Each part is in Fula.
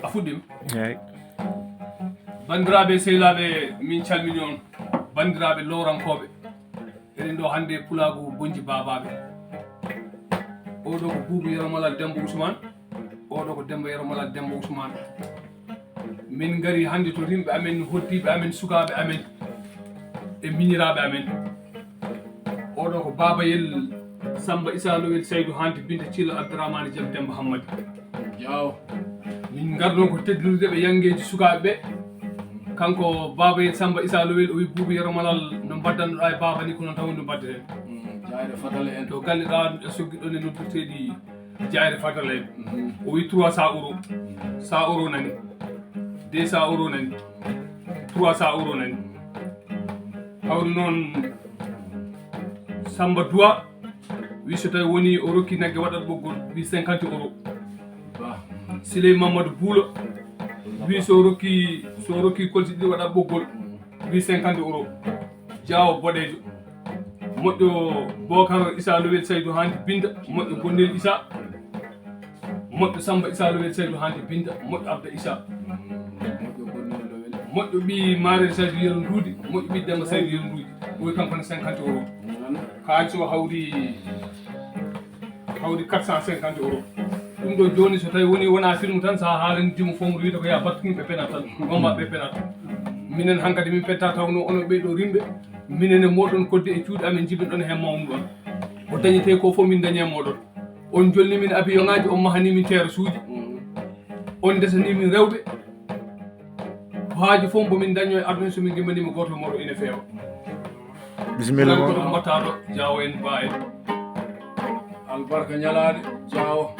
afudim eyi bandiraɓe sehilaɓe min calmini on bandiraɓe lowrankoɓe eɗen ɗo hande pulago bonji babaɓe oɗo ko Boubou Yero Malal Demba Ousmane oɗo ko Demba Yero Malal Demba Ousmane min gari hande to rimɓe amen hoddiɓe amen sukaɓe amen e miñiraɓe amen oɗo ko Babayel Samba Issa Lowel Saydou Hanti Binta Thilo Abdourahmane Diam Demba Hammadou Diao min garɗon ko teddinirdeɓe yangueji sukaɓe ɓe kanko Babayel Samba Issa Lowel o wi Boubou Yero Malal no baddannoɗa e baba ni ko noon tawon no baddeten jayre fatale en to galle ɗa soggiɗon e noddirteɗi jayre fatale en o wi 300 euros 100 euros nani 200 euros nani 300 euros nani hawri noon Samba Doua wi so tawi woni o rokki nagge waɗat ɓoggol wi 50 euros Siley Mamadou Boulo wi so rokki kolti ɗiɗi waɗat ɓoggol wi 50 euros Diao boɗejo moƴƴo Bocar Issa Lowel Saydou Hanti Binta moƴƴo Bonnel Issa moƴƴo Samba Issa Lowel Saydou Hanti Binta moƴƴo Abda Issa moƴƴo ɓi Marel Saydou Yero Nduudi moƴƴo ɓi Demba Saydou Yero Nduudi oyi kankone 50 euros kaaliss o hawri 450 euros ɗum ɗo joni so tawi wona film tan sa haalani jimo fomru wiide ko ya battu yimɓe penat tan gommaɓe penat minen hankkadi min petta tawno ono ɓeyɗo rimɓe minen e moɗon kodde e cuuɗi amen jibin ɗon he mawnu ɗon o dañete ko fof min dañi e moɗon on jolni min avion ngaji on mahani min terrasse uji on desani min rewɓe haaji fof bomin daño e aduna somin gimmanima goto moɗo ina feewa bisimilla moɗo mbattaɗo Diao en Ba en albarka ñalaɗe Diao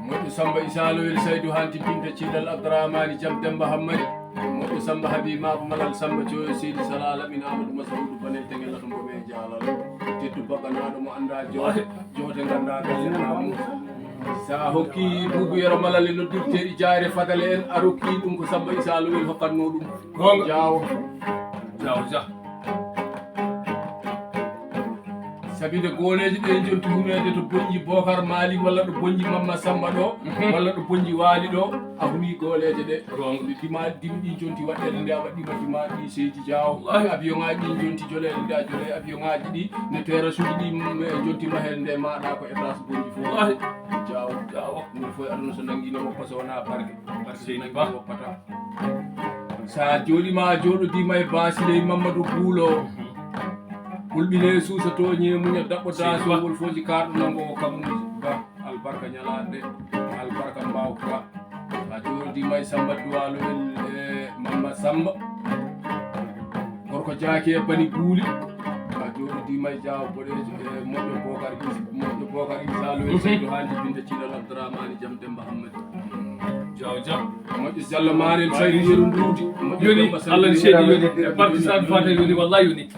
moƴƴo Samba Issa Lowel Saydou Hanti Binta Thilo Abdourahmane Diam Demba Hammadi moƴƴo Samba Habibama Malal Samba Thioyo Seydi Salah Lamine Amadou Masaoudou Banel Tengel lato mboɓe jaalal teddu bagganaɗo mo anda joote ganda gallenamu sa hokki Boubou Yero Malal e noddirteɗi jayre fadale en a rokki ɗum ko Samba Issa Lowel hokkatno ɗum gonga Diao Dia sabide goneji ɗe jonti humede to bonji Bocar Mali walla ɗo bonji Mamma Samba ɗo walla ɗo bonji Waali ɗo a humi goleje ɗe dimaɗi dimɗi jonti waɗɗede nde a waɗɗima dimaɗi Seydi Diao avion ngaji ɗi jonti jolede nde a jole avion ngaji ɗi ne terrasse uji ɗi jonti mahel nde maɗa ko étage bonji fof Diao ɗum fof aduna so nanguino woppa so wona barke Seydi Ba woppata sa joɗima a joɗodima e Basiley Mamadou Boulo ɓulɓine suusa to ñemuña daɓɓo dasowol foji karɗo nango o kamuji ba albarka ñalaɗe albarka mbawka a joɗodima e Samba Doua Lowel e Mamma Samba gorko jaaki e bani guuli a joɗodima e Diao boɗejo e moƴƴo Bocar Issa Lowel Saydou Hanti Binta Thilo Abdourahmane Diam Demba Hammadi Dia moƴƴo Diallo Marel Saydou Yero Nduudi yoni Allah ni seedi yoni e parti sabi fata yoni wallahi yoni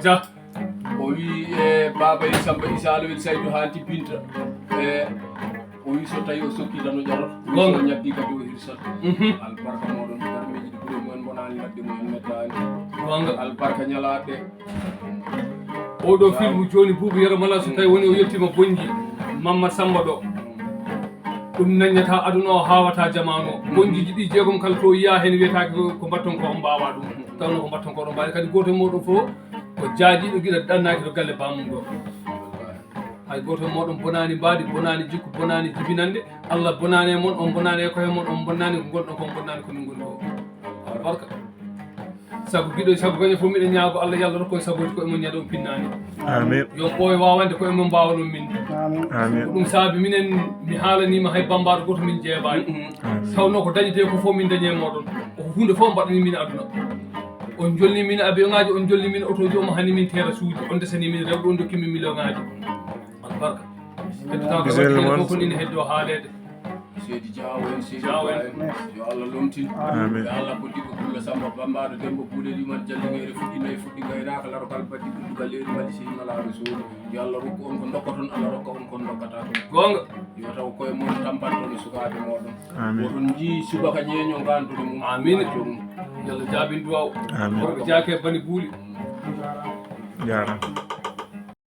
Dia o wi e Babayel Samba Issa Lowel Saydou Hanti Binta e o wi so tawi o sokki tan o ƴaroto so ñaddi kadi o hirsat albarka moɗon garmeji ɗi ɓuuri mumen bonani wadde mumen mettani gonga albarka ñalaɗe oɗo film joni Boubou Yero Malal so tawi woni o yettima bonji Mamma Samba ɗo ɗum naññata aduna o hawata jamanu o bonjiji ɗi jeegom kala to yiya hen wiyetake ko mbatton ko on mbawa ɗum tawno ko mbatton ko ɗon mbawi kadi goto moɗon fof ko jaajiɗo guiɗa ɗannaki to galle bamum ɗo hay goto moɗon bonani mbadi bonani jikku bonani jibinande Allah bonani e mon on bonani e koye mon on bonnani ko gonɗon kon bonnani komin goni o albarka sabu giɗo sabu gaño fof miɗen ñaago Allah yallah rokko sabuji koye mon ñade on pinnani amin yo ɓooy wawande koye mon mbawa ɗum min amin ko ɗum saabi minen mi haalanima hay bambaɗo goto min jeeɓani tawno ko dañete ko fof min dañi e moɗon ko hunde fof mbaɗani min aduna on jolni min avion ngaji on jolni min auto ji on hani min terrasse uji on desani min rewɓe on dokki min million ngaji albarka heddotaw ko ine heddo haalede Seydi Diao en Seydi Diao en yo Allah lomtin yo Allah koddi ko kulla Samba bambaɗo Demba Buuledi man jallingere fuɗɗino e fuɗɗi gaynaka laro kal baddi ɗuɗdugal leydi mbaɗi sey malaɗo soodi yo Allah rokku on ko dokkaton Allah rokka on kon dokkata ton gonga yo taw koye mon tampanton e sukaɓe moɗon woton jii subaka ñeño gandude mum amin yalla jaabin duwaw ko jaake bani buuli jarama